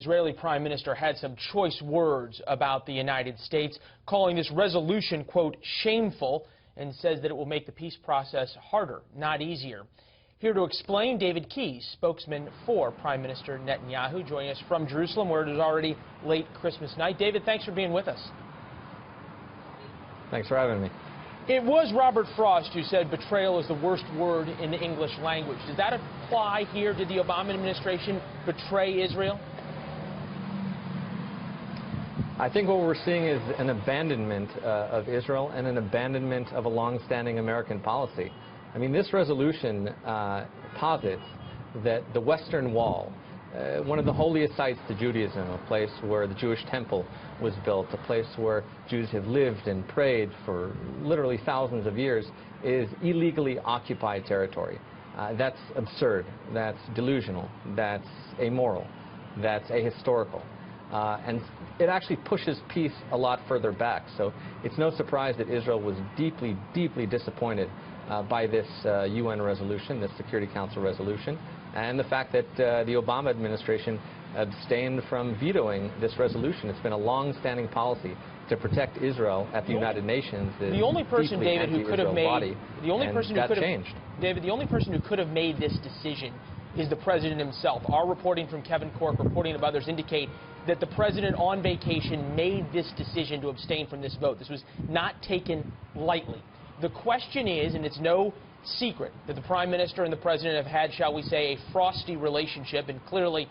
Israeli Prime Minister had some choice words about the United States, calling this resolution, quote, shameful, and says that it will make the peace process harder, not easier. Here to explain, David Keyes, spokesman for Prime Minister Netanyahu, joining us from Jerusalem, where it is already late Christmas night. David, thanks for being with us. Thanks for having me. It was Robert Frost who said betrayal is the worst word in the English language. Does that apply here? Did the Obama administration betray Israel? I think what we're seeing is an abandonment of Israel and an abandonment of a long-standing American policy. I mean, this resolution posits that the Western Wall, one of the holiest sites to Judaism, a place where the Jewish temple was built, a place where Jews have lived and prayed for literally thousands of years, is illegally occupied territory. That's absurd, that's delusional, that's amoral, that's ahistorical. And it actually pushes peace a lot further back. So it's no surprise that Israel was deeply, deeply disappointed by this UN resolution, this Security Council resolution, and the fact that the Obama administration abstained from vetoing this resolution. It's been a long-standing policy to protect Israel at the United Nations. The only person, David, who could have made changed. David, the only person who could have made this decision is the president himself. Our reporting from Kevin Cork, reporting of others, indicate that the president on vacation made this decision to abstain from this vote. This was not taken lightly. The question is, and it's no secret, that the prime minister and the president have had, shall we say, a frosty relationship, and clearly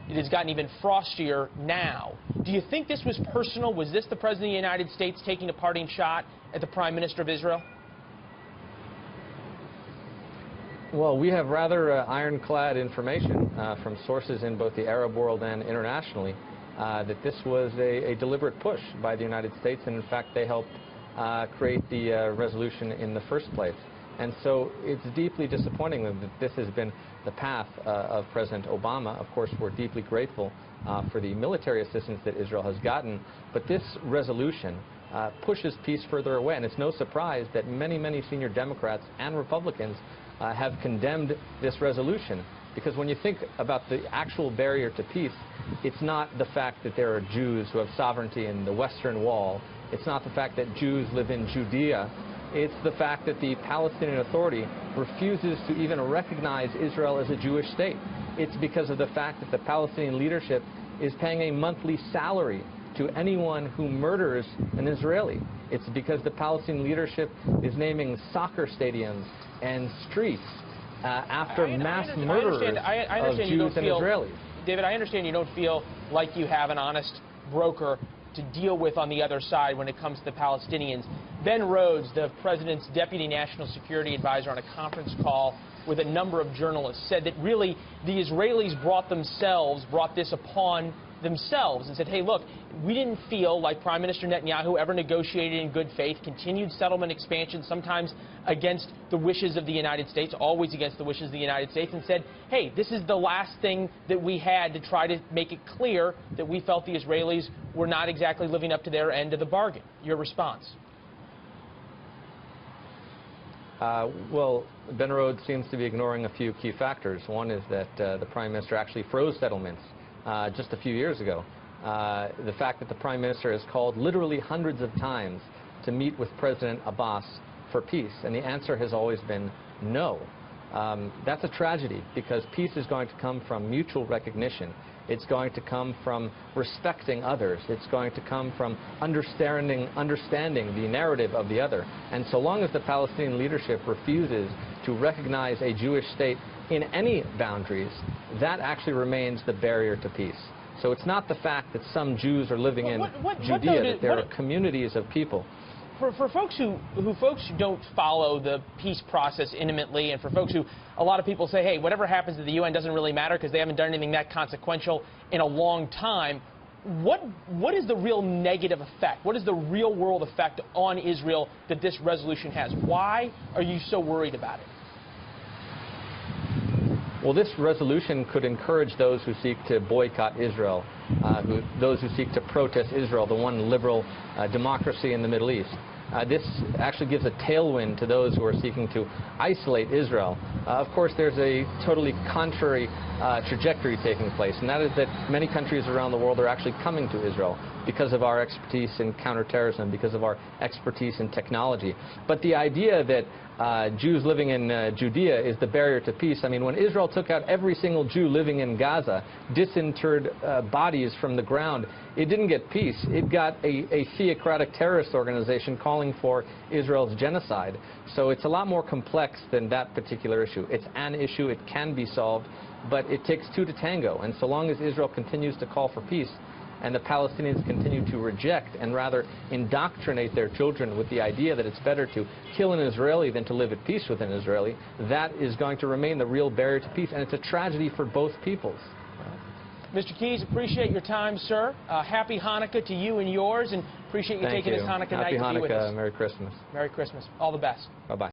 it has gotten even frostier now. Do you think this was personal? Was this the president of the United States taking a parting shot at the prime minister of Israel? Well, we have rather ironclad information from sources in both the Arab world and internationally that this was a deliberate push by the United States, and in fact they helped create the resolution in the first place. And so it's deeply disappointing that this has been the path of President Obama. Of course, we're deeply grateful for the military assistance that Israel has gotten, but this resolution pushes peace further away, and it's no surprise that many, many senior Democrats and Republicans have condemned this resolution, because when you think about the actual barrier to peace, it's not the fact that there are Jews who have sovereignty in the Western Wall. It's not the fact that Jews live in Judea. It's the fact that the Palestinian Authority refuses to even recognize Israel as a Jewish state. It's because of the fact that the Palestinian leadership is paying a monthly salary to anyone who murders an Israeli. It's because the Palestinian leadership is naming soccer stadiums and streets after mass murderers of Jews and Israelis. David, I understand you don't feel like you have an honest broker to deal with on the other side when it comes to the Palestinians. Ben Rhodes, the president's deputy national security advisor, on a conference call with a number of journalists, said that really the Israelis brought this upon themselves and said, hey, look, we didn't feel like Prime Minister Netanyahu ever negotiated in good faith, continued settlement expansion, sometimes against the wishes of the United States, always against the wishes of the United States, and said, hey, this is the last thing that we had to try to make it clear that we felt the Israelis were not exactly living up to their end of the bargain. Your response? Well, Ben Rhodes seems to be ignoring a few key factors. One is that the Prime Minister actually froze settlements just a few years ago. The fact that the Prime Minister has called literally hundreds of times to meet with President Abbas for peace, and the answer has always been no. That's a tragedy, because peace is going to come from mutual recognition. It's going to come from respecting others. It's going to come from understanding the narrative of the other. And so long as the Palestinian leadership refuses to recognize a Jewish state in any boundaries, that actually remains the barrier to peace. So it's not the fact that some Jews are living in Judea, that there are communities of people. For folks who don't follow the peace process intimately, and for folks who, a lot of people say, hey, whatever happens to the UN doesn't really matter because they haven't done anything that consequential in a long time, what is the real negative effect? What is the real world effect on Israel that this resolution has? Why are you so worried about it? Well, this resolution could encourage those who seek to boycott Israel, those who seek to protest Israel, the one liberal democracy in the Middle East. This actually gives a tailwind to those who are seeking to isolate Israel. Of course, there's a totally contrary trajectory taking place, and that is that many countries around the world are actually coming to Israel because of our expertise in counterterrorism, because of our expertise in technology. But the idea that Jews living in Judea is the barrier to peace, I mean, when Israel took out every single Jew living in Gaza, disinterred bodies from the ground, it didn't get peace. It got a theocratic terrorist organization calling for Israel's genocide. So it's a lot more complex than that particular issue. It's an issue. It can be solved, but it takes two to tango. And so long as Israel continues to call for peace and the Palestinians continue to reject and rather indoctrinate their children with the idea that it's better to kill an Israeli than to live at peace with an Israeli, that is going to remain the real barrier to peace. And it's a tragedy for both peoples. Mr. Keyes, appreciate your time, sir. Happy Hanukkah to you and yours, and appreciate you taking this Hanukkah night to be with us. Happy Hanukkah. Merry Christmas. Merry Christmas. All the best. Bye-bye.